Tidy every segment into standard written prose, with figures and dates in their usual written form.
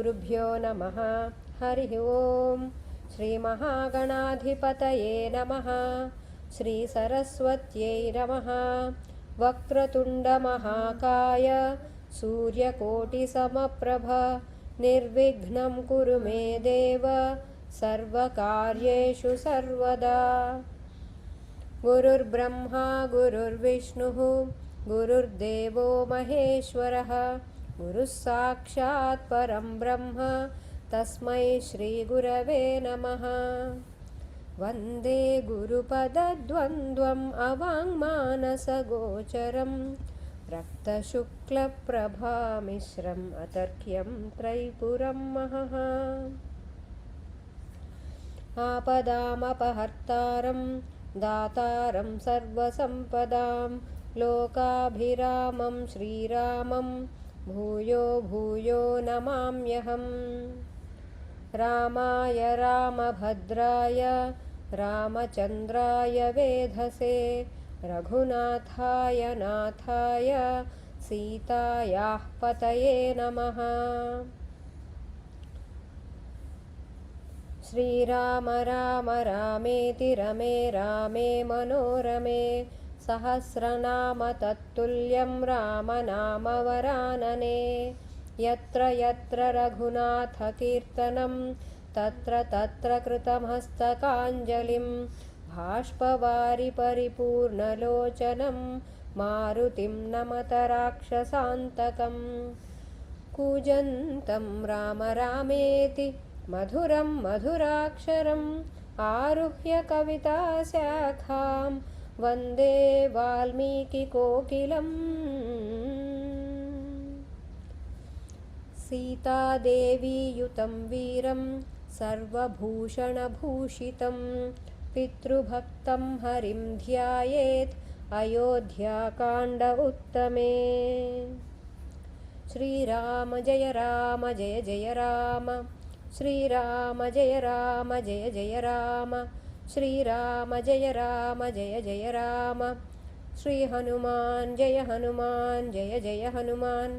श्रीगुरुभ्यो नमः। हरिः ओम्। श्रीमहागणाधिपतये नमः। श्रीसरस्वत्यै नमः। वक्रतुण्डमहाकाय सूर्यकोटिसमप्रभ निर्विघ्नं कुरु मे देव सर्वकार्येषु सर्वदा। गुरुर्ब्रह्मा गुरुर्विष्णुः गुरुर्देवो महेश्वरः गुरुः साक्षात् परं ब्रह्म तस्मै श्रीगुरवे नमः। वन्दे गुरुपदद्वन्द्वम् अवाङ्मानसगोचरं रक्तशुक्लप्रभामिश्रम् अतर्क्यं त्रैपुरं महः। आपदामपहर्तारं दातारं सर्वसम्पदां लोकाभिरामं श्रीरामं भूयो भूयो नमाम्यहम्। रामाय रामभद्राय रामचन्द्राय वेधसे रघुनाथाय नाथाय सीतायाः पतये नमः। श्रीराम राम रामेति रमे रामे मनोरमे सहस्रनाम तत्तुल्यं रामनाम वरानने। यत्र यत्र रघुनाथकीर्तनं तत्र तत्र कृतमस्तकाञ्जलिं बाष्पवारि परिपूर्णलोचनं मारुतिं नमत राक्षसान्तकं। कूजन्तं राम रामेति मधुरं मधुराक्षरम् आरुह्य कविताशाखां वन्दे वाल्मीकिकोकिलम्। सीतादेवी युतं वीरं सर्वभूषणभूषितं पितृभक्तं हरिं ध्यायेत् अयोध्याकाण्ड उत्तमे। श्रीराम जय राम जय जय राम श्रीराम जय राम जय जय राम श्रीराम जय राम जय जय राम। श्री हनुमान जय हनुमान जय जय हनुमान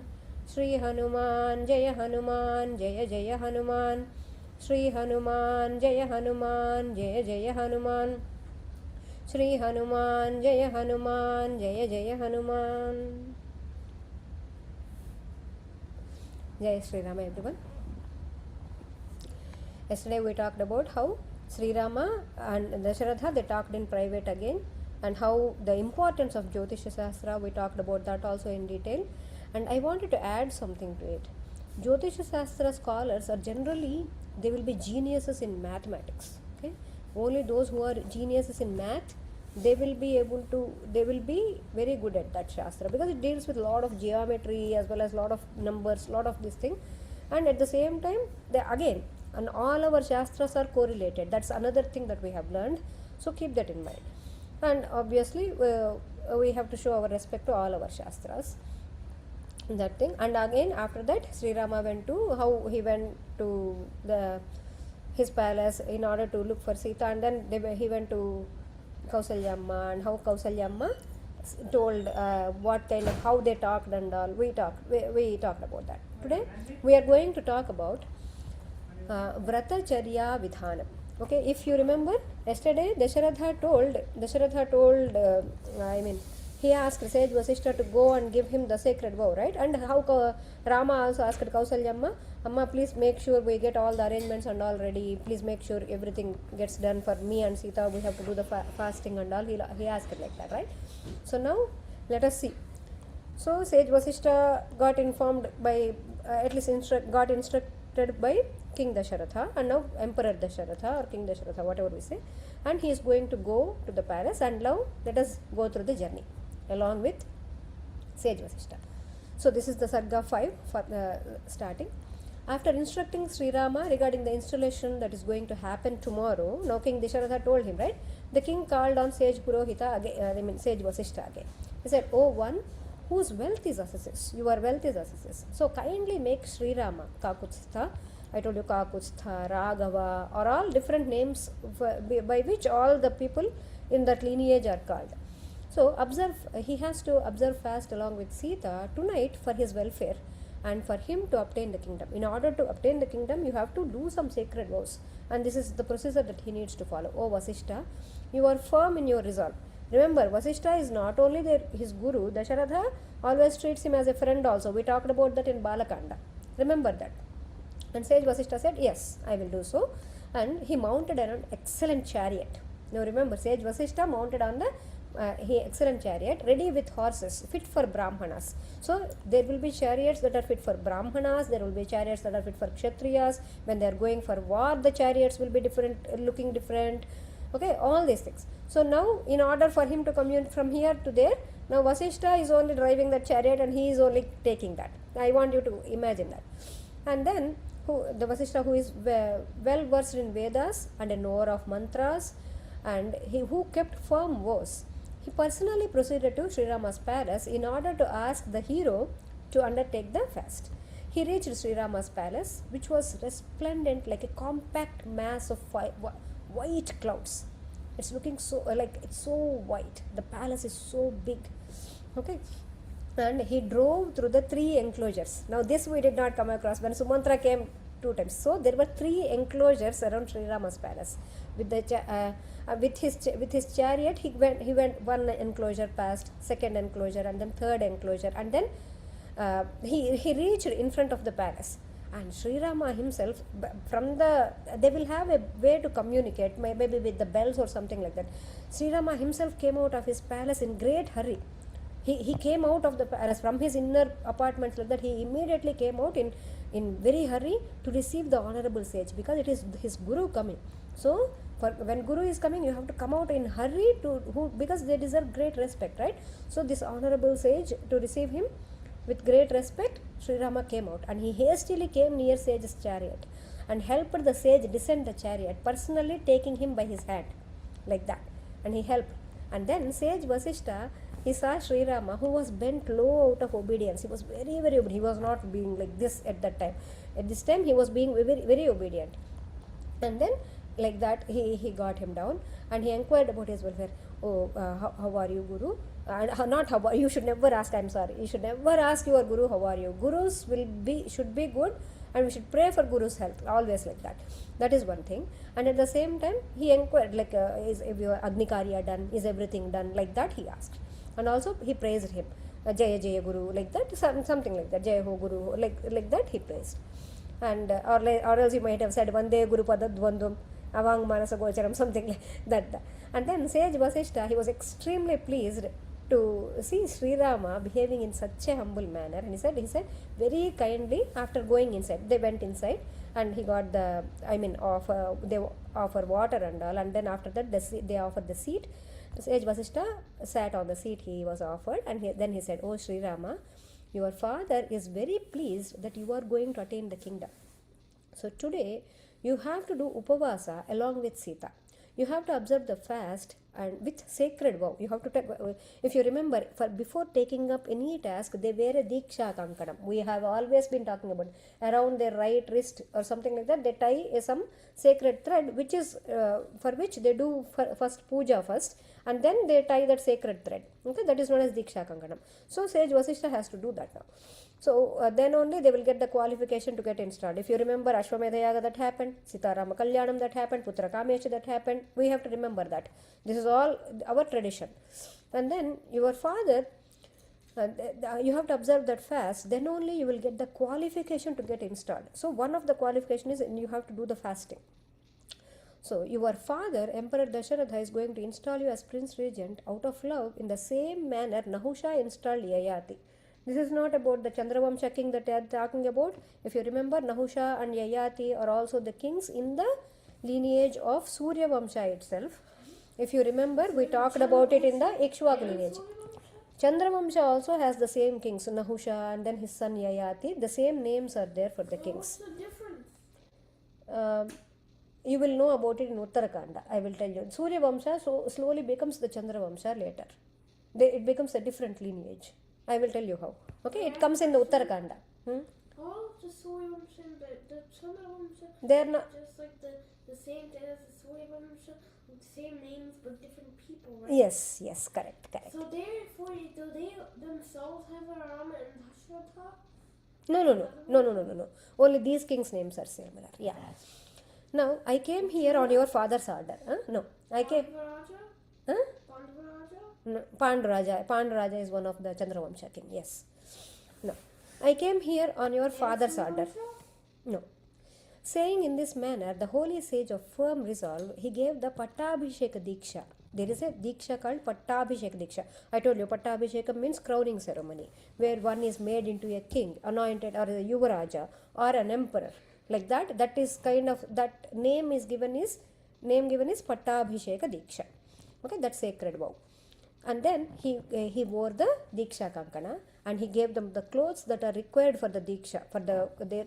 श्री हनुमान जय हनुमान जय जय हनुमान श्री हनुमान जय हनुमान जय जय हनुमान श्री हनुमान जय हनुमान जय जय हनुमान। जय Śrī Rāma everyone. Yesterday we talked about how Śrī Rāma and Dasharatha they talked in private again, and how the importance of Jyotisha Shastra we talked about that also in detail. And I wanted to add something to it. Jyotisha Shastra scholars are generally, they will be geniuses in mathematics. Okay, only those who are geniuses in math, they will be very good at that Shastra, because it deals with a lot of geometry as well as a lot of numbers, lot of this thing. And at the same time, and all our Shastras are correlated. That's another thing that we have learned. So keep that in mind. And obviously, we have to show our respect to all our Shastras. That thing. And again, after that, Śrī Rāma went to his palace in order to look for Sita, and then he went to Kausalyamma, and how Kausalyamma told how they talked and all. We talked about that. Today we are going to talk about VRATACHARYāVIDHāNAM. Okay, if you remember, yesterday Dasharatha told he asked sage Vasishta to go and give him the sacred vow, right? And how Rama also asked Kausalyamma, Amma, please make sure we get all the arrangements and all ready. Please make sure everything gets done for me and Sita. We have to do the fasting and all. He asked it like that, right? So now let us see. So sage Vasishta got informed by, got instructed by King Dasharatha, and now Emperor Dasharatha or King Dasharatha, whatever we say. And he is going to go to the palace, and now let us go through the journey along with sage Vasishta. So this is the Sarga 5 for starting. After instructing Śrī Rāma regarding the installation that is going to happen tomorrow, now King Dasharatha told him, right? The king called on sage Purohita again, sage Vasishta again. He said, "O one whose wealth is assesses, your wealth is assesses. So kindly make Śrī Rāma, Kakutstha." I told you Kakutstha, Raghava are all different names by which all the people in that lineage are called. So he has to observe fast along with Sita tonight for his welfare, and for him to obtain the kingdom. In order to obtain the kingdom, you have to do some sacred vows, and this is the procedure that he needs to follow. O Vasishta, you are firm in your resolve. Remember, Vasishta is not only his guru, Dasharatha always treats him as a friend also. We talked about that in Balakanda. Remember that. And sage Vasishta said, yes, I will do so. And he mounted an excellent chariot. Now remember, sage Vasishta mounted on the excellent chariot, ready with horses, fit for Brahmanas. So there will be chariots that are fit for Brahmanas, there will be chariots that are fit for Kshatriyas. When they are going for war, the chariots will be different, looking different. Okay, all these things. So now, in order for him to commute from here to there, now Vasishta is only driving that chariot and he is only taking that. I want you to imagine that. And then, the Vasishta who is well versed in Vedas and a knower of mantras, and who kept firm vows, he personally proceeded to Śri Rāma's palace in order to ask the hero to undertake the fast. He reached Śri Rāma's palace, which was resplendent like a compact mass of white clouds. It's looking so it's so white. The palace is so big. Okay. And he drove through the 3 enclosures. Now this we did not come across when Sumantra came 2 times. So there were 3 enclosures around Śri Rāma's palace. With his chariot, he went 1 enclosure past, 2nd enclosure, and then 3rd enclosure, and then he reached in front of the palace. And Śri Rāma himself, they will have a way to communicate, maybe with the bells or something like that. Śri Rāma himself came out of his palace in great hurry. He came out of the palace from his inner apartments like that. He immediately came out in very hurry to receive the honorable sage, because it is his guru coming. So when guru is coming, you have to come out in hurry because they deserve great respect, right? So this honorable sage, to receive him with great respect, Śri Rāma came out, and he hastily came near sage's chariot and helped the sage descend the chariot, personally taking him by his hand like that, and he helped. And then sage Vasishta, he saw Śri Rāma, who was bent low out of obedience. He was very, very obedient. He was not being like this at that time. At this time, he was being very, very obedient. And then, like that, he got him down, and he inquired about his welfare. Oh, how are you, Guru? And not how are you. Should never ask. I'm sorry. You should never ask your Guru how are you. Gurus should be good, and we should pray for Guru's health. Always like that. That is one thing. And at the same time, he inquired is your Agni Karya done? Is everything done? Like that he asked. And also he praised him, Jaya Jaya Guru, like that, something like that, Jaya Ho Guru, like that he praised. And or else you might have said Vande Guru Padadvandum Avang Manasa Gocharam, something like that. And then sage Vasishta, he was extremely pleased to see Śri Rāma behaving in such a humble manner, and he said very kindly, after going inside, they went inside, and he got they offer water and all, and then after that they offered the seat. Sage Vasishta sat on the seat he was offered, and then he said, "Oh Śri Rāma, your father is very pleased that you are going to attain the kingdom. So today you have to do upavasa along with Sita. You have to observe the fast and with sacred vow. You have to take, if you remember, before taking up any task, they wear a deeksha kankanam. We have always been talking about around their right wrist or something like that. They tie some sacred thread, which is for which they do first puja first, and then they tie that sacred thread. Okay, that is known as deeksha kankanam. So sage Vasishta has to do that now. So then only they will get the qualification to get installed. If you remember Ashwamedha that happened, Sita Rama Kalyanam that happened, Putra Kamesha that happened, we have to remember that. This is all our tradition. And then your father, you have to observe that fast, then only you will get the qualification to get installed. So one of the qualification is you have to do the fasting. So your father, Emperor Dasharatha, is going to install you as Prince Regent out of love in the same manner Nahusha installed Yayati. This is not about the Chandravamsha king that they are talking about. If you remember, Nahusha and Yayati are also the kings in the lineage of Surya Vamsha itself. If you remember, we talked about it in the Ikshvaka lineage. Chandravamsha also has the same kings, Nahusha and then his son Yayati. The same names are there for the kings. What's the difference? You will know about it in Uttarakanda. I will tell you. Surya Vamsha so slowly becomes the Chandravamsha later. It becomes a different lineage. I will tell you how. Okay, it comes in the Uttarakanda. All the Surya Vamsha and the Chandravamsha, They are not just like the same thing as the Surya Vamsha, with same names but different people, right? Yes, correct. So therefore, do they themselves have a Rama and Dasharatha? No. Only these kings' names are similar. Yeah. Now, I came here on your father's order. No, I came. Pandavaraja? Huh? Pandavaraja? No, Panduraja. Panduraja is one of the Chandravamsha king. Yes. No, I came here on your father's order. No. Saying in this manner, the holy sage of firm resolve, he gave the patttabhisheka deeksha. There is a deeksha called patttabhisheka deeksha. I told you, patttabhisheka means crowning ceremony, where one is made into a king, anointed, or a yuvaraja, or an emperor. Like that, that is kind of, that name given is patttabhisheka deeksha. Okay, that's sacred vow. And then he wore the deeksha kankana, and he gave them the clothes that are required for the deeksha.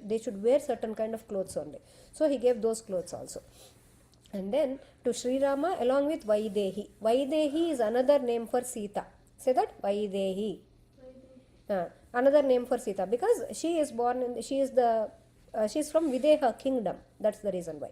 They should wear certain kind of clothes only. So he gave those clothes also. And then to Śri Rāma along with Vaidehi. Vaidehi is another name for Sita. Say that, Vaidehi. Another name for Sita, because she is born she is from Videha kingdom. That's the reason why.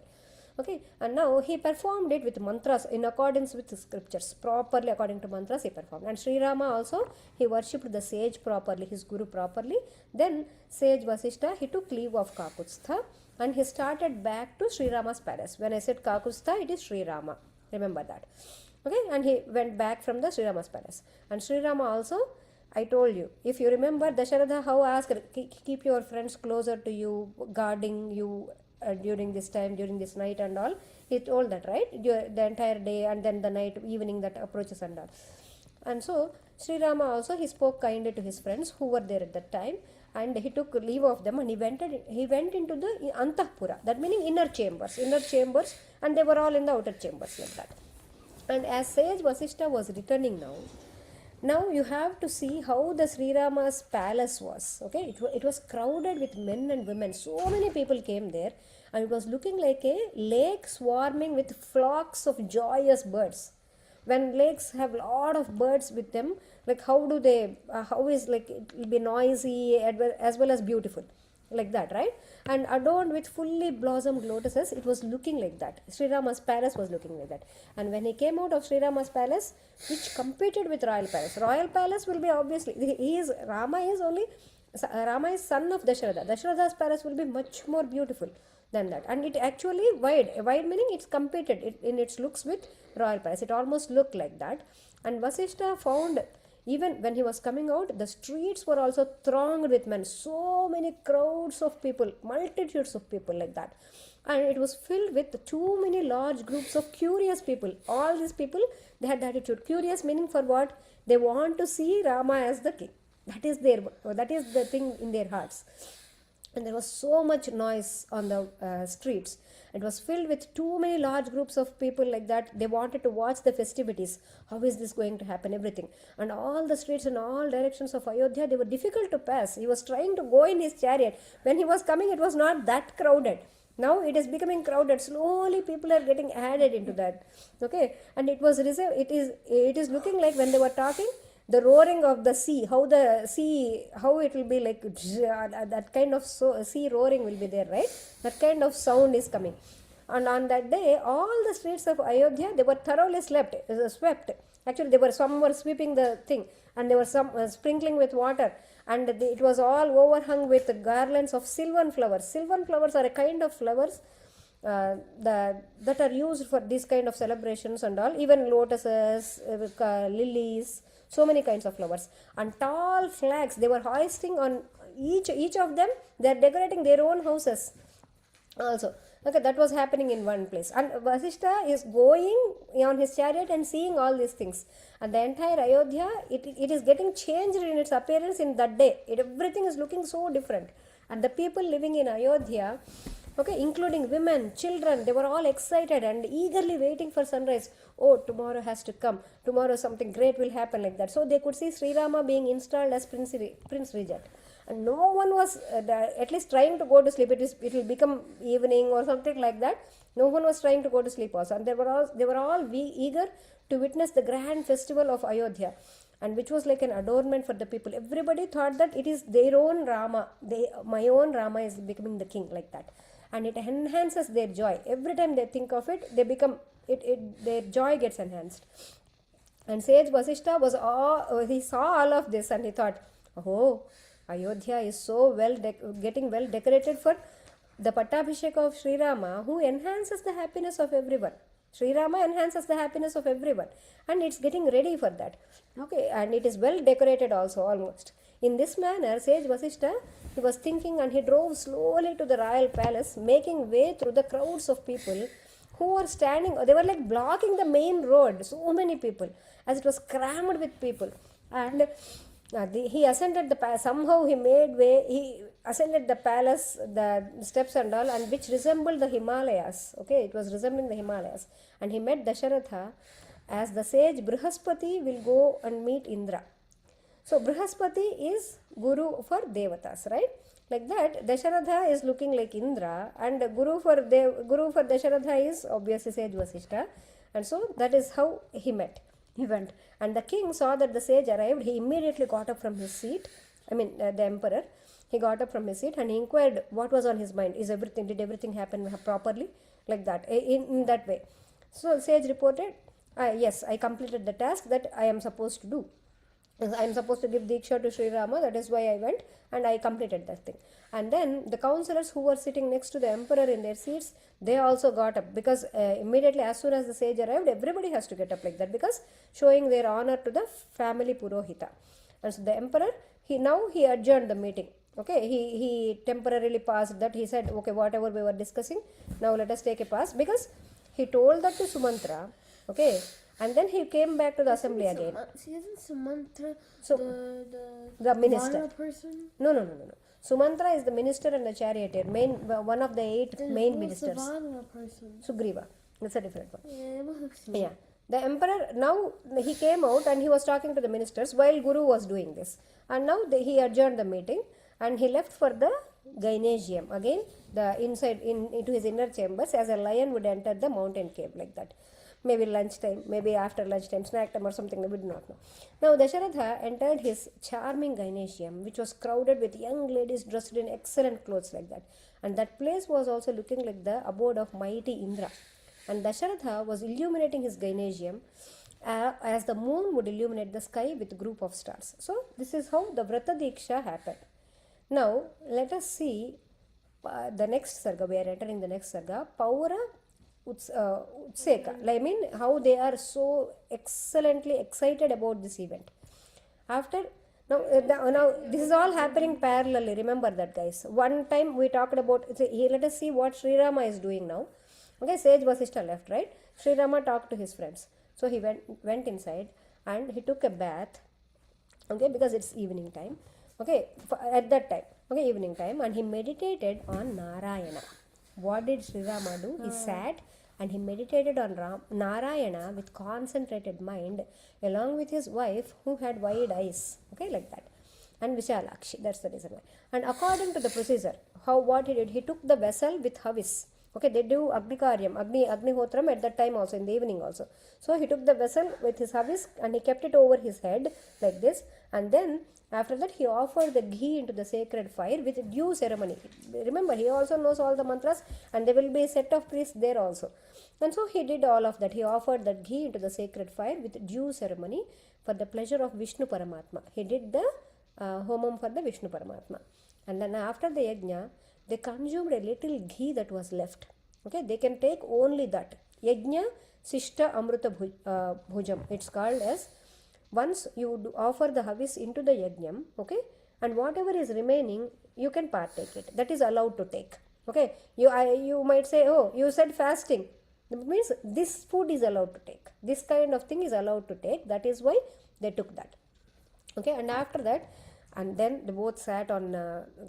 Okay, and now he performed it with mantras in accordance with the scriptures. Properly according to mantras he performed. And Śri Rāma also, he worshipped the sage properly, his guru properly. Then sage Vasishta, he took leave of Kakustha and he started back to Śri Rāma's palace. When I said Kakustha, it is Śri Rāma. Remember that. Okay, and he went back from the Śri Rāma's palace. And Śri Rāma also, I told you, if you remember, Dasharatha how asked, keep your friends closer to you, guarding you during this time, during this night and all. He told that, right? The entire day and then the night, evening that approaches and all. And so, Śri Rāma also, he spoke kindly to his friends who were there at that time, and he took leave of them and he went into the Antahpura, that meaning inner chambers, and they were all in the outer chambers like that. And as sage Vasishta was returning now you have to see how the Śri Rāma's palace was. Okay, it was crowded with men and women. So many people came there, and it was looking like a lake swarming with flocks of joyous birds. When lakes have a lot of birds with them, like how is like it will be noisy as well as beautiful, like that, right? And adorned with fully blossomed lotuses, it was looking like that. Śri Rāma's palace was looking like that. And when he came out of Śri Rāma's palace, which competed with royal palace will be obviously, Rama is son of Dasharatha. Dasharatha's palace will be much more beautiful than that. And it actually wide meaning it's competed in its looks with royal palace. It almost looked like that. And Vasishta found, even when he was coming out, the streets were also thronged with men. So many crowds of people, multitudes of people like that. And it was filled with too many large groups of curious people. All these people, they had the attitude. Curious meaning for what? They want to see Rama as the king. That is the thing in their hearts. And there was so much noise on the streets. It was filled with too many large groups of people like that. They wanted to watch the festivities. How is this going to happen? Everything. And all the streets in all directions of Ayodhya, they were difficult to pass. He was trying to go in his chariot. When he was coming, it was not that crowded. Now it is becoming crowded. Slowly people are getting added into that. Okay. And it is looking like when they were talking, the roaring of the sea, how it will be like, that kind of sea roaring will be there, right? That kind of sound is coming. And on that day, all the streets of Ayodhya, they were thoroughly swept. Actually, some were sweeping the thing, and there were some sprinkling with water, and it was all overhung with garlands of sylvan flowers. Sylvan flowers are a kind of flowers that are used for these kind of celebrations and all, even lotuses, lilies, so many kinds of flowers. And tall flags they were hoisting on each of them. They are decorating their own houses also. Okay, that was happening in one place. And Vasishta is going on his chariot and seeing all these things. And the entire Ayodhya, it is getting changed in its appearance in that day. Everything is looking so different. And the people living in Ayodhya, okay, including women, children, they were all excited and eagerly waiting for sunrise. Oh, tomorrow has to come. Tomorrow something great will happen, like that. So they could see Śri Rāma being installed as Prince Regent. And no one was at least trying to go to sleep. It will become evening or something like that. No one was trying to go to sleep also. And they were all eager to witness the grand festival of Ayodhya, and which was like an adornment for the people. Everybody thought that it is their own Rama. My own Rama is becoming the king, like that. And it enhances their joy. Every time they think of it, their joy gets enhanced. And sage Vasishta he saw all of this and he thought, oh, Ayodhya is so getting well decorated for the patttabhisheka of Śri Rāma, who enhances the happiness of everyone. Śri Rāma enhances the happiness of everyone, and it's getting ready for that. Okay, and it is well decorated also, almost. In this manner, sage Vasishta, he was thinking, and he drove slowly to the royal palace, making way through the crowds of people who were standing. They were like blocking the main road, so many people, as it was crammed with people. And he ascended the palace. Somehow he made way. He ascended the palace, the steps and all, and which resembled the Himalayas. Okay, it was resembling the Himalayas. And he met Dasharatha as the sage Brihaspati will go and meet Indra. So Brihaspati is Guru for Devatas, right? Like that, Dasharatha is looking like Indra, and Guru for Dasharatha is obviously sage Vasishta. And so that is how he met. He went, and the king saw that the sage arrived. He immediately got up from his seat. The emperor. He got up from his seat and he inquired what was on his mind. Did everything happen properly? Like that, in that way. So sage reported, yes, I completed the task that I am supposed to do. I am supposed to give deeksha to Śri Rāma. That is why I went, and I completed that thing. And then the counselors who were sitting next to the emperor in their seats, they also got up, because immediately as soon as the sage arrived, everybody has to get up like that, because showing their honor to the family Purohita. And so the emperor, he adjourned the meeting. Okay, he temporarily paused that. He said, okay, whatever we were discussing, now let us take a pause, because he told that to Sumantra. Okay, and then he came back to the assembly again. Isn't Sumantra the minister? Vana person? No. Sumantra is the minister and the charioteer, one of the 8 main ministers. The Vana person? Sugriva. That's a different one. Yeah. The emperor, now he came out and he was talking to the ministers while Guru was doing this. And now he adjourned the meeting and he left for the gynesium. Again, into his inner chambers, as a lion would enter the mountain cave, like that. Maybe lunchtime, maybe after lunchtime, snack time or something, we do not know. Now Dasharatha entered his charming gynesium, which was crowded with young ladies dressed in excellent clothes, like that. And that place was also looking like the abode of mighty Indra. And Dasharatha was illuminating his gynesium as the moon would illuminate the sky with a group of stars. So this is how the Vrata Deeksha happened. Now let us see the next sarga. We are entering the next sarga, Pauratseka. I mean, how they are so excellently excited about this event. Now this is all happening parallelly. Remember that, guys. One time we talked about. Let us see what Śri Rāma is doing now. Okay, sage Vasishta left, right? Śri Rāma talked to his friends. So he went inside and he took a bath. Okay, because it's evening time. Okay, at that time. Okay, evening time, and he meditated on Narayana. What did Śri Rāma do? He sat and he meditated on Narayana with concentrated mind, along with his wife who had wide eyes. Okay, like that. And Vishalakshi, that's the reason why. And according to the procedure, what he did, he took the vessel with havis. Okay, they do Agnihotram at that time also, in the evening also. So he took the vessel with his havis and he kept it over his head like this. And then after that he offered the ghee into the sacred fire with due ceremony. Remember, he also knows all the mantras and there will be a set of priests there also. And so he did all of that. He offered that ghee into the sacred fire with due ceremony for the pleasure of Vishnu Paramatma. He did the homam for the Vishnu Paramatma. And then after the yajna, they consumed a little ghee that was left. Okay, they can take only that. Yajna Sishta Amruta Bhujam. It's called as, once you offer the havis into the yajnam, okay, and whatever is remaining, you can partake it. That is allowed to take. Okay, you might say, oh, you said fasting. That means this food is allowed to take. This kind of thing is allowed to take. That is why they took that. Okay, and after that, and then they both sat on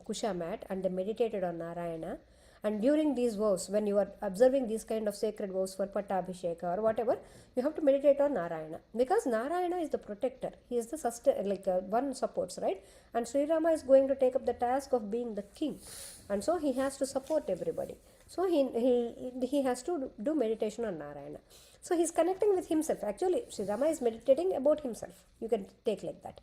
Kusha mat and they meditated on Narayana. And during these vows, when you are observing these kind of sacred vows for patttabhisheka or whatever, you have to meditate on Narayana. Because Narayana is the protector. He is the one supports, right? And Śri Rāma is going to take up the task of being the king. And so he has to support everybody. So he has to do meditation on Narayana. So he is connecting with himself. Actually, Śri Rāma is meditating about himself. You can take like that.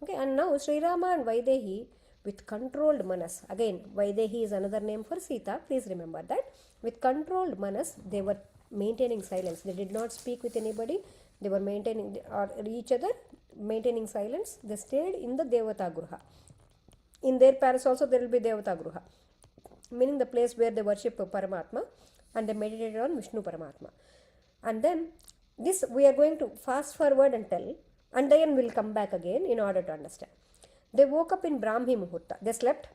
Okay, and now Śri Rāma and Vaidehi with controlled manas. Again, Vaidehi is another name for Sita. Please remember that. With controlled manas, they were maintaining silence. They did not speak with anybody. They were maintaining each other, maintaining silence. They stayed in the Devata Gruha. In their palace also there will be Devata Gruha, meaning the place where they worship Paramatma and they meditate on Vishnu Paramatma. And then this we are going to fast forward and tell, and then we'll come back again in order to understand. They woke up in Brahmi Muhurta. They slept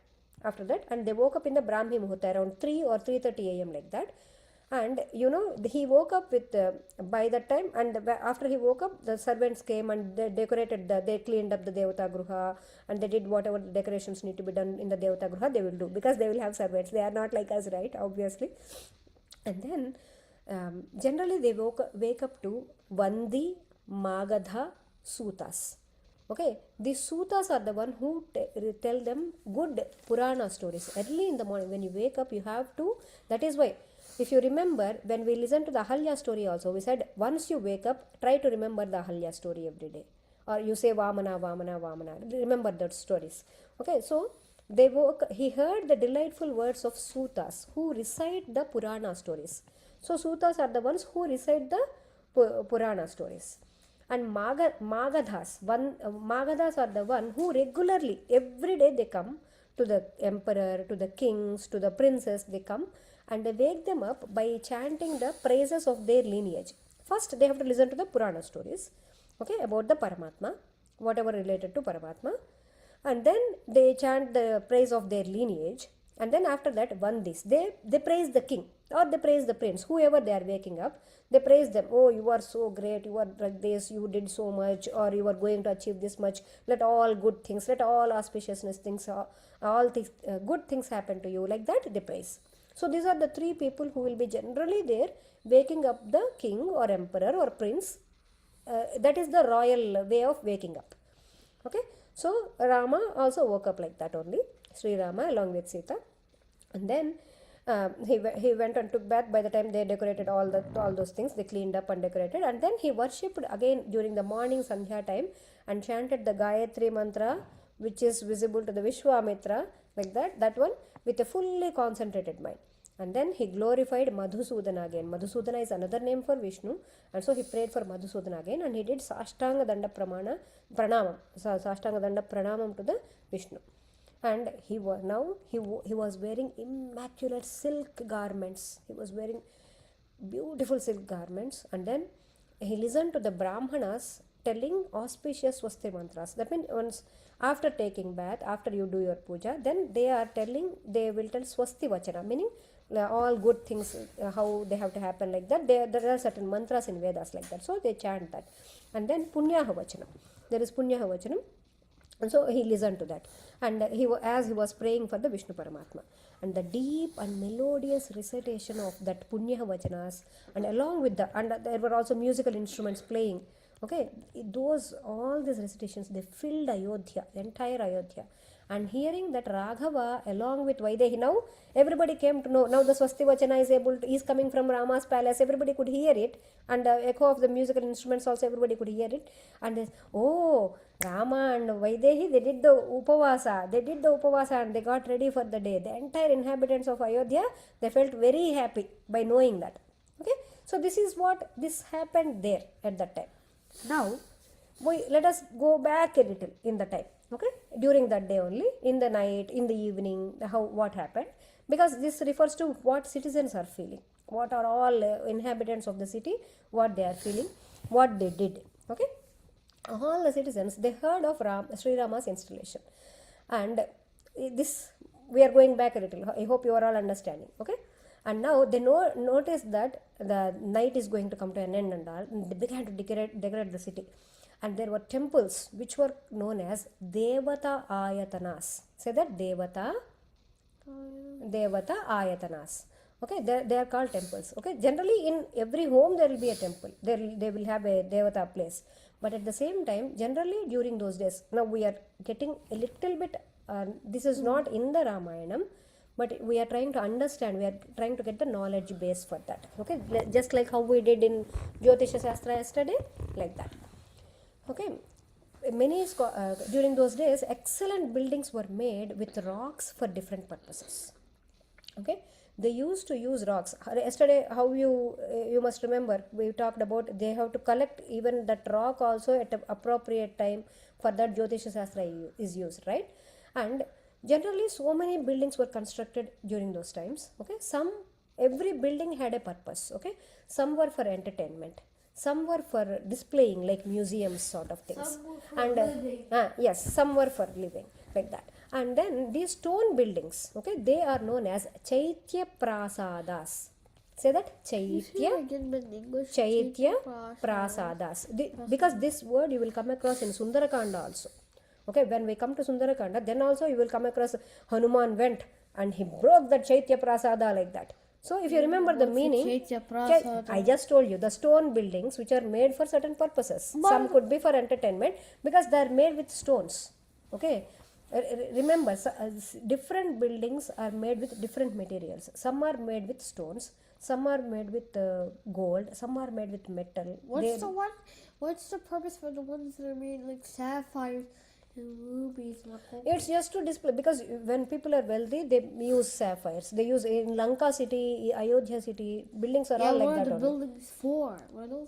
after that, and they woke up in the Brahmi Muhurta around 3 or 3:30 a.m. like that. And he woke up with by that time, and after he woke up, the servants came and they decorated they cleaned up the Devata Gruha, and they did whatever the decorations need to be done in the Devata Gruha. They will do, because they will have servants. They are not like us, right? Obviously. And then generally they wake up to Vandi Magadha Sutas. Okay, these sutas are the one who tell them good Purana stories. Early in the morning when you wake up, you have to, that is why, if you remember, when we listened to the Ahalya story also, we said once you wake up, try to remember the Ahalya story every day. Or you say Vamana, Vamana, Vamana. Remember those stories. Okay, so they woke, he heard the delightful words of sutas who recite the Purana stories. So sutas are the ones who recite the Purana stories. And Magadhas are the one who regularly, every day they come to the emperor, to the kings, to the princes, they come and they wake them up by chanting the praises of their lineage. First they have to listen to the Purana stories, okay, about the Paramatma, whatever related to Paramatma, and then they chant the praise of their lineage, and then after that Vandis, they praise the king or they praise the prince, whoever they are waking up, they praise them. Oh, you are so great, you are like this, you did so much, or you are going to achieve this much. Let all good things, let all auspiciousness things, all things, good things happen to you. Like that they praise. So these are the three people who will be generally there waking up the king or emperor or prince. That is the royal way of waking up. Okay. So Rama also woke up like that only, Śrī Rāma along with Sita. And then he went and took bath. By the time they decorated all those things, they cleaned up and decorated, and then he worshipped again during the morning Sandhya time and chanted the Gayatri mantra, which is visible to the Vishwamitra, like that one, with a fully concentrated mind. And then he glorified Madhusudana again. Madhusudana is another name for Vishnu, and so he prayed for Madhusudana again, and he did Sāstanga Danda Pranamam, Sāstanga Danda Pranamam to the Vishnu. And he was wearing immaculate silk garments. He was wearing beautiful silk garments. And then he listened to the Brahmanas telling auspicious Swasti mantras. That means once after taking bath, after you do your puja, then they will tell Swasti Vachana, meaning all good things, how they have to happen, like that. There are certain mantras in Vedas like that. So they chant that. And then Punyaha Vachanam. There is Punyaha Vachanam. And so he listened to that, and as he was praying for the Vishnu Paramatma, and the deep and melodious recitation of that Punyaha Vachanas, and along with and there were also musical instruments playing. Okay, all these recitations, they filled Ayodhya, the entire Ayodhya. And hearing that Raghava along with Vaidehi, now everybody came to know. Now the Swasti Vachana is coming from Rama's palace. Everybody could hear it, and the echo of the musical instruments also everybody could hear it. And Rama and Vaidehi, they did the Upavasa, and they got ready for the day. The entire inhabitants of Ayodhya, they felt very happy by knowing that. Okay, so this happened there at that time. Now let us go back a little in the time. Okay, during that day only, in the night, in the evening, what happened, because this refers to what citizens are feeling, what are all inhabitants of the city, what they are feeling, what they did. Okay, all the citizens, they heard of Śrī Rāma's installation, and this we are going back a little. I hope you are all understanding. Okay, and now they notice that the night is going to come to an end, and all, and they began to decorate the city. And there were temples which were known as Devatāyatanās. Say that, Devatāyatanās. Okay, they are called temples. Okay, generally in every home there will be a temple. They will have a Devata place. But at the same time, generally during those days, now we are getting a little bit, this is not in the Ramayanam, but we are trying to understand, we are trying to get the knowledge base for that. Okay, just like how we did in Jyotisha Shastra yesterday, like that. Okay, during those days, excellent buildings were made with rocks for different purposes. Okay, they used to use rocks. Yesterday, how you must remember, we talked about they have to collect even that rock also at an appropriate time. For that Jyotisha Shastra is used, right? And Generally, so many buildings were constructed during those times. Okay, every building had a purpose. Okay, some were for entertainment, some were for displaying, like museums sort of things. Some were for And living. yes, some were for living, like that. And then these stone buildings, okay, they are known as Chaitya Prasadas. Say that, Chaitya Again, in English. Chaitya Prasadas. Because this word you will come across in Sundarakanda also. Okay, when we come to Sundarakanda, then also you will come across Hanuman went and he broke that Chaitya Prasada like that. So if you remember the meaning, Chaitya Prasada? I just told you, the stone buildings which are made for certain purposes. Some could be for entertainment because they are made with stones. Okay, remember, different buildings are made with different materials. Some are made with stones, some are made with gold, some are made with metal. What's the purpose for the ones that are made like sapphires and rubies? It's just to display, because when people are wealthy, they use sapphires. They use in Lanka city, Ayodhya city, buildings are all like what that. are the only. buildings for? What are those?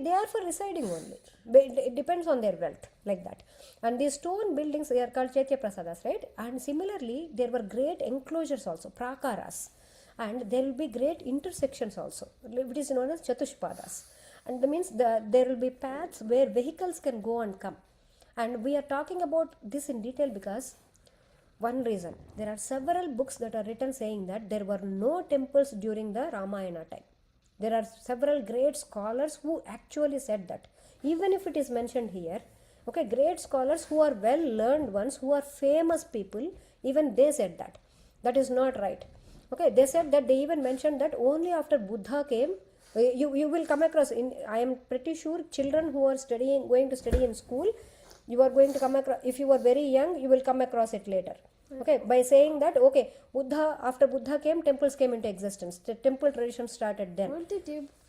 They are for residing only. It depends on their wealth, like that. And these stone buildings, they are called Chaitya Prasadas, right? And similarly, there were great enclosures also, prakaras. And there will be great intersections also. It is known as Chatushpadas. And that means there will be paths where vehicles can go and come. And we are talking about this in detail because one reason. There are several books that are written saying that there were no temples during the Ramayana time. There are several great scholars who actually said that. Even if it is mentioned here, okay, great scholars who are well learned ones, who are famous people, even they said that. That is not right. Okay, they said that, they even mentioned that only after Buddha came, you will come across, I am pretty sure children who are going to study in school, you are going to come across, if you are very young, you will come across it later. Okay, by saying that, okay, after Buddha came, temples came into existence. The temple tradition started then.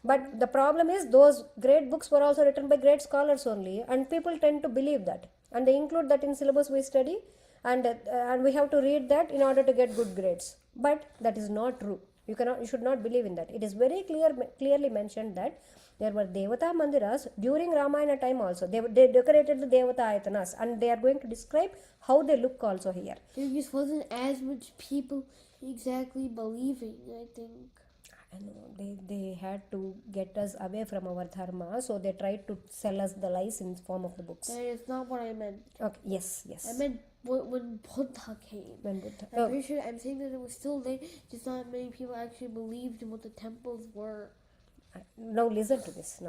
But the problem is, those great books were also written by great scholars only, and people tend to believe that. And they include that in syllabus we study, and we have to read that in order to get good grades. But that is not true. You should not believe in that. It is very clearly mentioned that there were Devata Mandiras during Ramayana time also. They decorated the Devatāyatanās, and they are going to describe how they look also here. There just wasn't as much people exactly believing, I think. I know, they had to get us away from our dharma, so they tried to sell us the lies in the form of the books. That is not what I meant. Okay, yes. I meant when Buddha came. When Buddha, I'm pretty sure I'm saying that it was still there, just not many people actually believed in what the temples were. Now listen to this.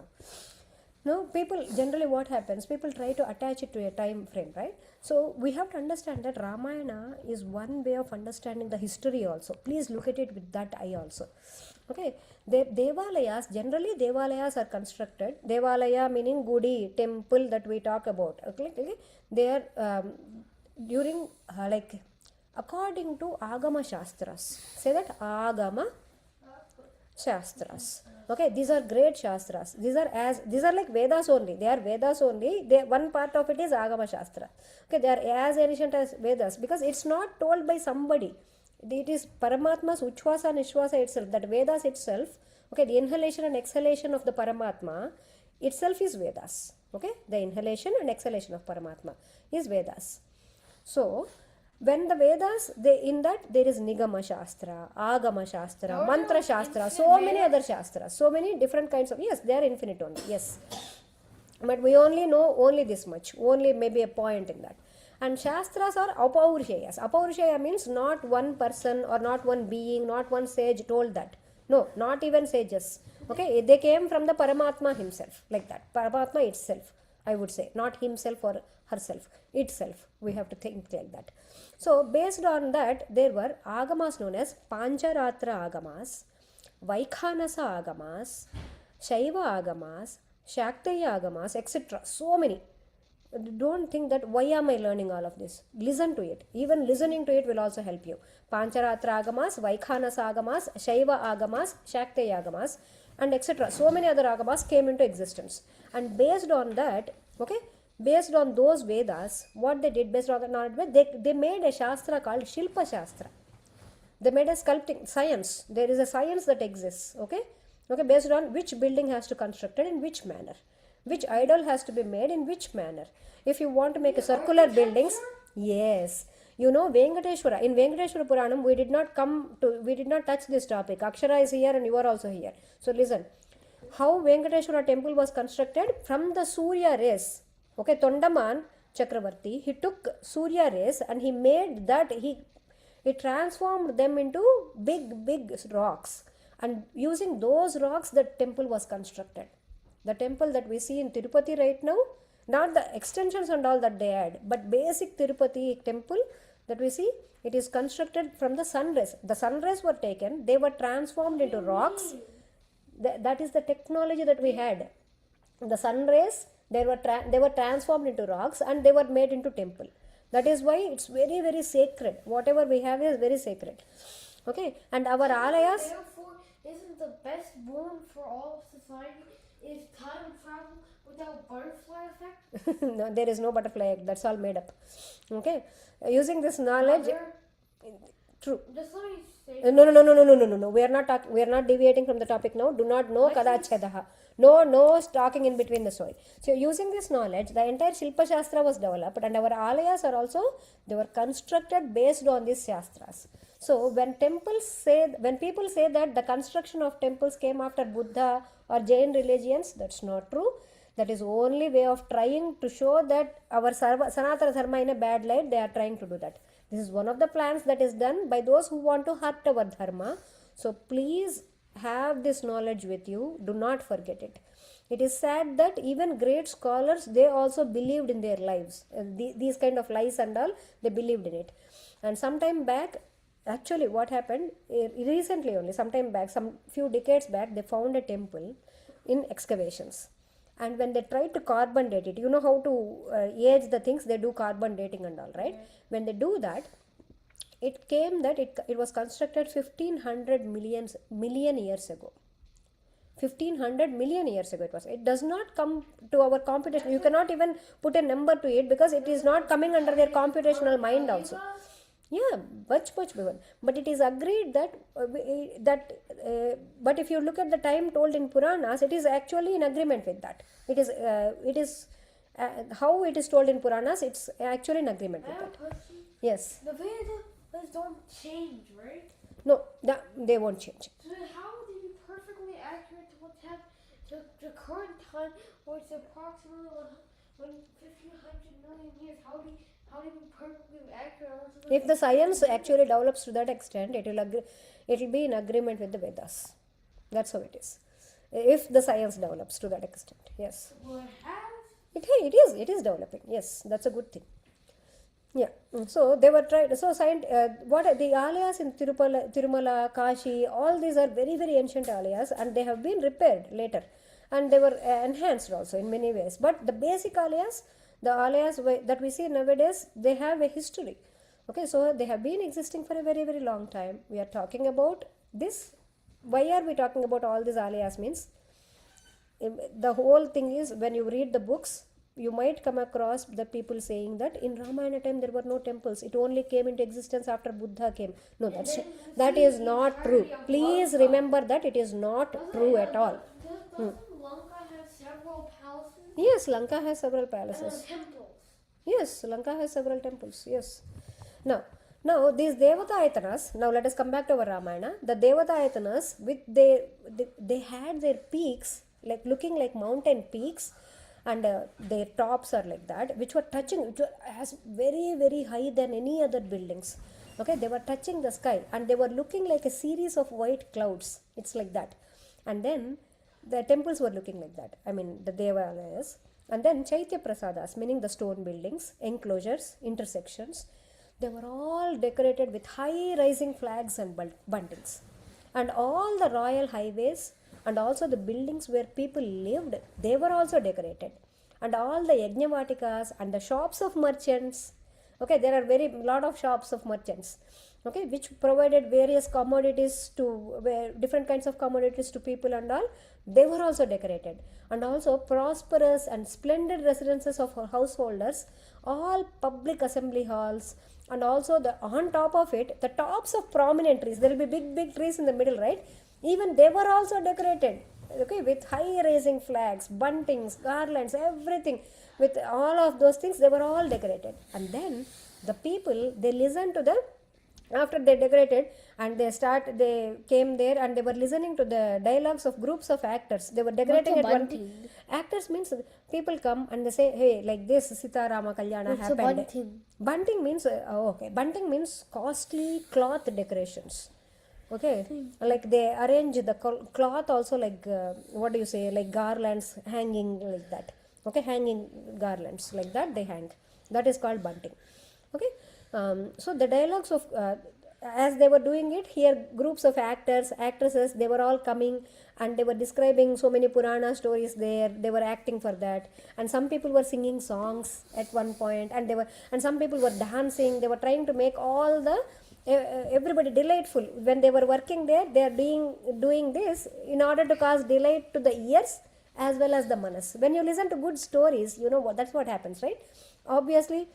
Now people, generally what happens, people try to attach it to a time frame, right? So we have to understand that Ramayana is one way of understanding the history also. Please look at it with that eye also. Okay, generally Devalayas are constructed. Devalaya meaning Gudi, temple that we talk about. Okay, they are during according to āgama sāstras. Say that, āgama sāstras. Okay, these are great shastras. These are like Vedas only. They are Vedas only. One part of it is Agama Shastra. Okay, they are as ancient as Vedas because it's not told by somebody. It is Paramatma's Uchvasa and Nishvasa itself. That Vedas itself, okay, the inhalation and exhalation of the Paramatma itself is Vedas. Okay, the inhalation and exhalation of Paramatma is Vedas. So, when the Vedas, in that there is Nigama Shastra, Agama Shastra, Mantra Shastra, so many other Shastras, so many different kinds of, yes, they are infinite only, yes. But we only know only this much, only maybe a point in that. And Shastras are Apaurishayas. Apaurishaya means not one person or not one being, not one sage told that. No, not even sages. Okay, they came from the Paramatma himself, like that. Paramatma itself, I would say, not himself or herself, itself. We have to think like that. So, based on that, there were Agamas known as Pancharatra Agamas, Vaikhanasa Agamas, Shaiva Agamas, Shaktaya Agamas, etc. So many. Don't think that why am I learning all of this? Listen to it. Even listening to it will also help you. Pancharatra Agamas, Vaikhanasa Agamas, Shaiva Agamas, Shaktaya Agamas, and etc. So many other Agamas came into existence. And based on that, okay, based on those Vedas, what they did based on that, they made a Shastra called Shilpa Shastra. They made a sculpting science. There is a science that exists, okay, based on which building has to be constructed in which manner, which idol has to be made in which manner. If you want to make a circular buildings, yes. You know, Venkateshwara, in Venkateshwara Puranam, we did not touch this topic. Akshara is here and you are also here. So listen, how Venkateshwara temple was constructed from the Surya rays. Okay, Tondaman Chakravarti, he took Surya rays and he made that, he transformed them into big rocks. And using those rocks, the temple was constructed. The temple that we see in Tirupati right now, not the extensions and all that they had, but basic Tirupati temple that we see, it is constructed from the sun rays. The sun rays were taken, they were transformed into rocks. That is the technology that we had. The sun rays, they were transformed into rocks and they were made into temple. That is why it's very, very sacred. Whatever we have is very sacred. Okay, and our alayas. Therefore, isn't the best boon for all of society is time travel without butterfly effect? No, there is no butterfly effect. That's all made up. Okay, using this knowledge. True. Just let me say. No. We are not deviating from the topic now. Do not know kadachadaha. No talking in between the story. So using this knowledge, the entire Shilpa Shastra was developed, and our alayas are also, they were constructed based on these shastras. So when people say that the construction of temples came after Buddha or Jain religions, that's not true. That is only way of trying to show that our Sanatana Dharma in a bad light. They are trying to do that. This is one of the plans that is done by those who want to hurt our Dharma. So please have this knowledge with you. Do not forget it. It is sad that even great scholars, they also believed in their lives. These kind of lies and all, they believed in it. And sometime back, actually what happened, recently only, sometime back, some few decades back, they found a temple in excavations. And when they tried to carbon date it, you know how to age the things, they do carbon dating and all, right? When they do that, it came that it was constructed 1500 million years ago. 1500 million years ago it was. It does not come to our computation. You cannot even put a number to it because it is not coming under their computational mind also. Yeah, much before. But it is agreed that but if you look at the time told in Puranas, it is actually in agreement with that. It is how it is told in Puranas, it's actually in agreement with that. Yes. The Vedas don't change, right? No, they won't change. So then how would they be perfectly accurate to what's happening to the current time, where it's approximately 1,500 million years? How do you be perfectly accurate? If the science actually develops to that extent, it will be in agreement with the Vedas. That's how it is. If the science develops to that extent, yes. Well, it has. It is developing. Yes, that's a good thing. Yeah. So they were trying. So what the alayas in Tirumala, Kashi, all these are very, very ancient alayas, and they have been repaired later, and they were enhanced also in many ways. But the basic alayas, the alayas that we see nowadays, they have a history. Okay, so they have been existing for a very, very long time. We are talking about this. Why are we talking about all these alayas? Means the whole thing is, when you read the books, you might come across the people saying that in Ramayana time there were no temples. It only came into existence after Buddha came. No, that is not true. Please remember that it is not true at all. Doesn't Lanka have several palaces? Yes, Lanka has several palaces. And temples. Yes, Lanka has several temples. Yes. Now these Devatāyatanās, now let us come back to our Ramayana. The Devatāyatanās, they had their peaks, like looking like mountain peaks, and their tops are like that, which were touching, which were as very, very high than any other buildings. Okay, they were touching the sky, and they were looking like a series of white clouds. It's like that. And then the temples were looking like that. I mean, the Devalayas. And then Chaitya Prasadas, meaning the stone buildings, enclosures, intersections, they were all decorated with high rising flags and buntings. And all the royal highways and also the buildings where people lived, they were also decorated. And all the Yajnavatikas and the shops of merchants, okay, there are lot of shops of merchants, okay, which provided various commodities different kinds of commodities to people and all, they were also decorated. And also prosperous and splendid residences of householders, all public assembly halls, and also on top of it, the tops of prominent trees, there will be big trees in the middle, right? Even they were also decorated, okay, with high raising flags, buntings, garlands, everything. With all of those things, they were all decorated. And then The people, they listen to the, after they decorated and they came there and they were listening to the dialogues of groups of actors. They were decorating at one. bunting? Actors means people come and they say, hey, like this Sita Rama Kalyana What's a happened. bunting? Bunting means okay. Bunting means costly cloth decorations. Okay, like they arrange the cloth also, like what do you say, like garlands hanging like that. Okay, hanging garlands like that they hang. That is called bunting. Okay, so the dialogues of as they were doing it here, groups of actors, actresses, they were all coming and they were describing so many Purana stories there. They were acting for that, and some people were singing songs at one point, and some people were dancing. They were trying to make all the everybody delightful. When they were working there, they are doing this in order to cause delight to the ears as well as the manas. When you listen to good stories, you know what, that's what happens, right? Obviously,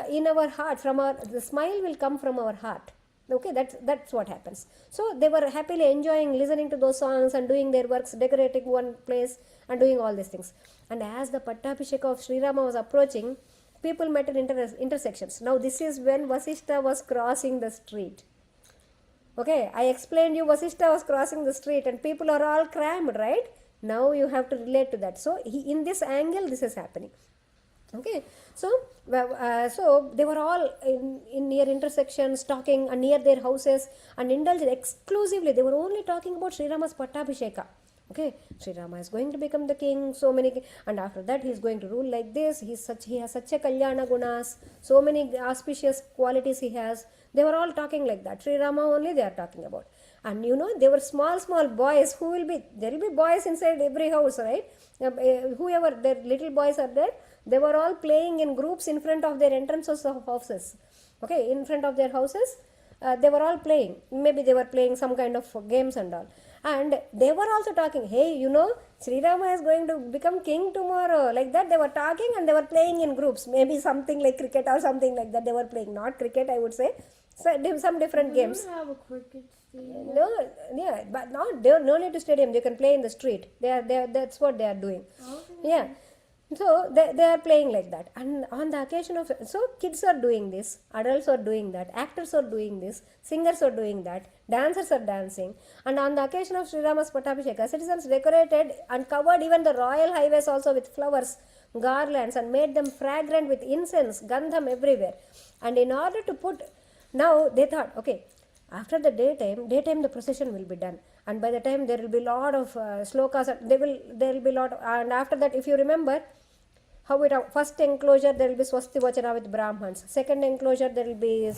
in our heart, the smile will come from our heart. Okay, that's what happens. So they were happily enjoying listening to those songs and doing their works, decorating one place and doing all these things. And as the patttabhisheka of Śrī Rāma was approaching, people met at intersections. Now this is when Vasishta was crossing the street. Okay, I explained you Vasishta was crossing the street and people are all crammed, right? Now you have to relate to that. So in this angle, this is happening. Okay, so they were all in near intersections talking and near their houses and indulged exclusively. They were only talking about Śrī Rāma's patttabhisheka. Okay, Śrī Rāma is going to become the king, so many, and after that he is going to rule like this. He has such a kalyana gunas, so many auspicious qualities he has. They were all talking like that. Śrī Rāma only they are talking about. And you know, they were small boys who will be, there will be boys inside every house, right? Whoever their little boys are there, they were all playing in groups in front of their entrances of houses. Okay, in front of their houses, they were all playing. Maybe they were playing some kind of games and all. And they were also talking, hey, you know, Śrī Rāma is going to become king tomorrow. Like that, they were talking and they were playing in groups. Maybe something like cricket or something like that they were playing. Not cricket, I would say. So, some different games. Have a cricket stadium. No, yeah, but no need to stadium. They can play in the street. That's what they are doing. Okay. Yeah. So they are playing like that, and on the occasion of, so kids are doing this, adults are doing that, actors are doing this, singers are doing that, dancers are dancing, and on the occasion of Śrī Rāma's patttabhisheka, citizens decorated and covered even the royal highways also with flowers, garlands, and made them fragrant with incense, gandham everywhere. And in order to put, now they thought, okay, after the daytime the procession will be done, and by the time there will be lot of slokas, there will be lot of, and after that, if you remember how it, first enclosure there will be swasti vachana with brahmans, second enclosure there will be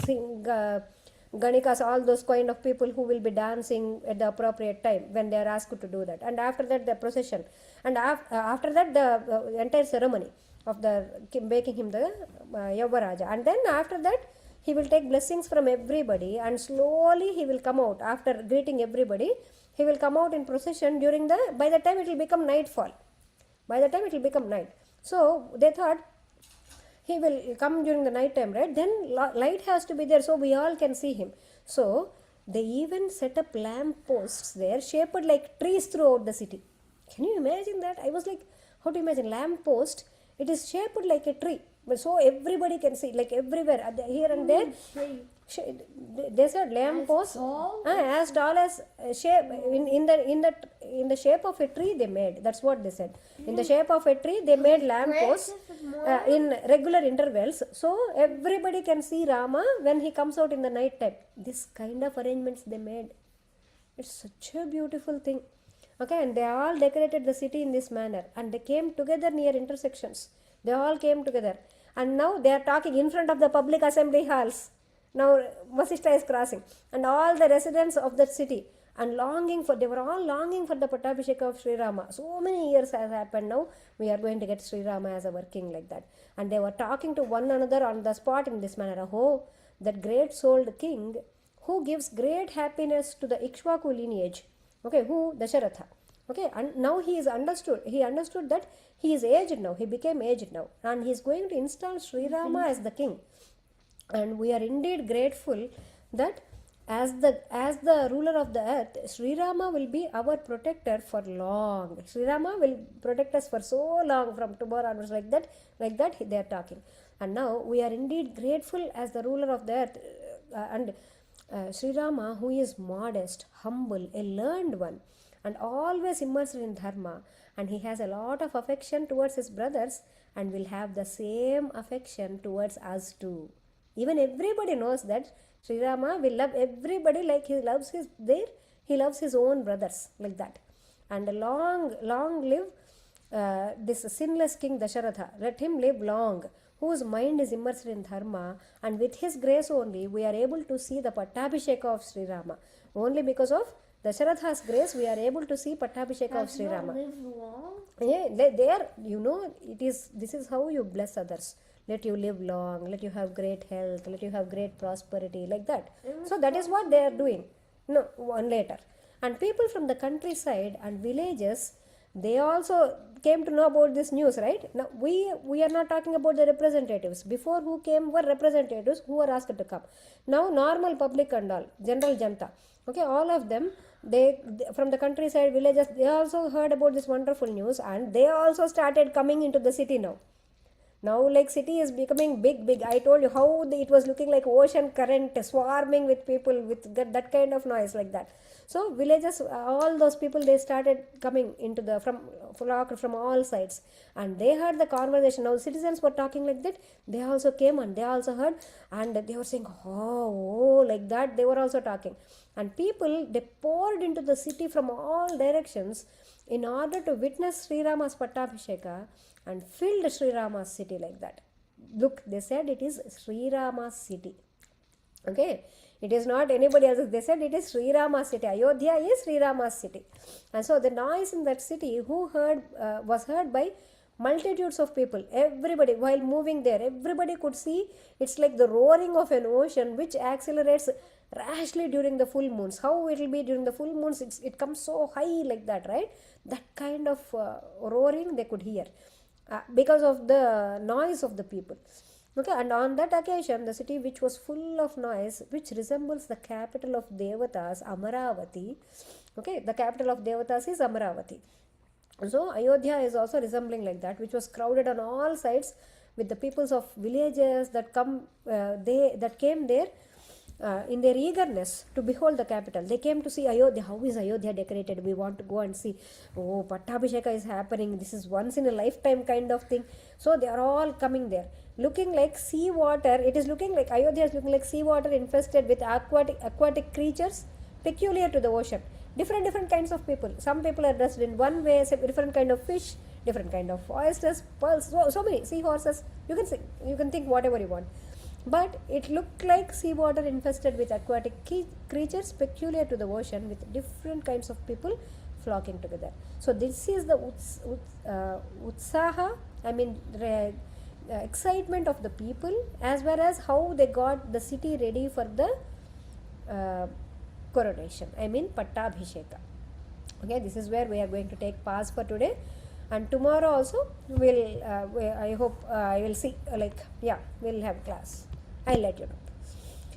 ganikas, all those kind of people who will be dancing at the appropriate time when they are asked to do that, and after that the procession, and after that the entire ceremony of the making him the Yavaraja, and then after that he will take blessings from everybody, and slowly he will come out after greeting everybody. He will come out in procession during by the time it will become nightfall. By the time it will become night. So they thought he will come during the night time, right? Then light has to be there so we all can see him. So they even set up lamp posts there shaped like trees throughout the city. Can you imagine that? I was like, how to imagine lamp post? It is shaped like a tree. But so everybody can see, like everywhere, here and there. They said lamp post as tall as shape in the shape of a tree they made. That's what they said. In the shape of a tree they made lamp posts in regular intervals, so everybody can see Rama when he comes out in the night time. This kind of arrangements they made. It's such a beautiful thing. Okay, and they all decorated the city in this manner, and they came together near intersections. They all came together, and now they are talking in front of the public assembly halls. Now Vasishta is crossing, and all the residents of that city, and they were all longing for the patttabhisheka of Śrī Rāma. So many years has happened now, we are going to get Śrī Rāma as our king, like that. And they were talking to one another on the spot in this manner. Oh, that great souled king who gives great happiness to the Ikshvaku lineage. Okay, who? Dasharatha. Okay, and now he understood that he is aged now, he became aged now, and he is going to install Śrī Rāma as the king. And we are indeed grateful that as the ruler of the earth, Śrī Rāma will be our protector for long. Śrī Rāma will protect us for so long, from tomorrow onwards, like that they are talking. And now we are indeed grateful as the ruler of the earth. And Sri Rama, who is modest, humble, a learned one, and always immersed in dharma, and he has a lot of affection towards his brothers and will have the same affection towards us too. Even everybody knows that Sri Rama will love everybody like he loves his own brothers, like that. And long live this sinless king Dasharatha. Let him live long, whose mind is immersed in dharma, and with his grace only we are able to see the patttabhisheka of Sri Rama. Only because of Dasharatha's grace we are able to see patttabhisheka of Sri Rama. Live long? Yeah, they are, this is how you bless others. Let you live long, let you have great health, let you have great prosperity, like that. So that is what they are doing. No, one later. And people from the countryside and villages, they also came to know about this news, right? Now we are not talking about the representatives. Before, who came were representatives who were asked to come. Now normal public and all, general janta, okay, all of them, they from the countryside villages, they also heard about this wonderful news, and they also started coming into the city now. Now, like, city is becoming big. I told you how it was looking like ocean current, swarming with people with that kind of noise, like that. So villages, all those people, they started coming into the from all sides, and they heard the conversation. Now citizens were talking like that. They also came and they also heard, and they were saying, oh, like that. They were also talking, and people, they poured into the city from all directions in order to witness Sri Rama's patttabhisheka, and filled Sri Rama's city, like that. Look, they said it is Sri Rama's city. Okay, it is not anybody else's. They said it is Sri Rama's city. Ayodhya is Sri Rama's city. And so the noise in that city was heard by multitudes of people. Everybody, while moving there, everybody could see. It's like the roaring of an ocean which accelerates rashly during the full moons. How it will be during the full moons? It comes so high, like that, right? That kind of roaring they could hear because of the noise of the people. Okay, and on that occasion, the city which was full of noise, which resembles the capital of Devatas, Amaravati. Okay, the capital of Devatas is Amaravati. So Ayodhya is also resembling like that, which was crowded on all sides with the peoples of villages that came there in their eagerness to behold the capital. They came to see Ayodhya. How is Ayodhya decorated? We want to go and see. Oh, patttabhisheka is happening. This is once in a lifetime kind of thing. So they are all coming there, looking like sea water. It is looking like Ayodhya is looking like sea water infested with aquatic creatures peculiar to the ocean. Different kinds of people. Some people are dressed in one way, different kind of fish, different kind of oysters, pearls, so many seahorses. You can think whatever you want. But it looked like seawater infested with aquatic creatures peculiar to the ocean, with different kinds of people flocking together. So this is the utsaha, excitement of the people, as well as how they got the city ready for the coronation, patttabhisheka. Okay, this is where we are going to take pause for today. And tomorrow also I hope I will see, we'll have class. I'll let you know.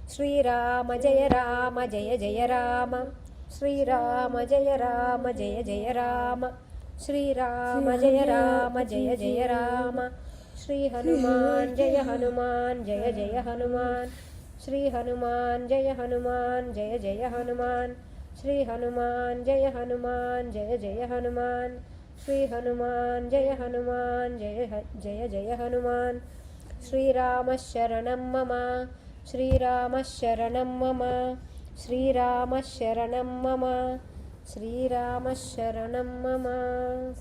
Śrī Rāma Jaya Rāma Jaya Jaya Rāma. Śrī Rāma Jaya Rāma Jaya Jaya Rāma. Śrī Rāma Jaya Rāma Jaya Jaya Rāma. Śrī Hanuman Jaya Hanuman Jaya Jaya Hanuman. Śrī Hanuman Jaya Hanuman Jaya Jaya Hanuman. Śrī Hanuman Jaya Hanuman Jaya Jaya Hanuman. Śrī Hanuman Jaya Hanuman Jaya Jaya Hanuman. Śrī Rāma Sharanam Mama. Śrī Rāma Sharanam Mama. Śrī Rāma Sharanam Mama. Śrī Rāma Sharanam Mama.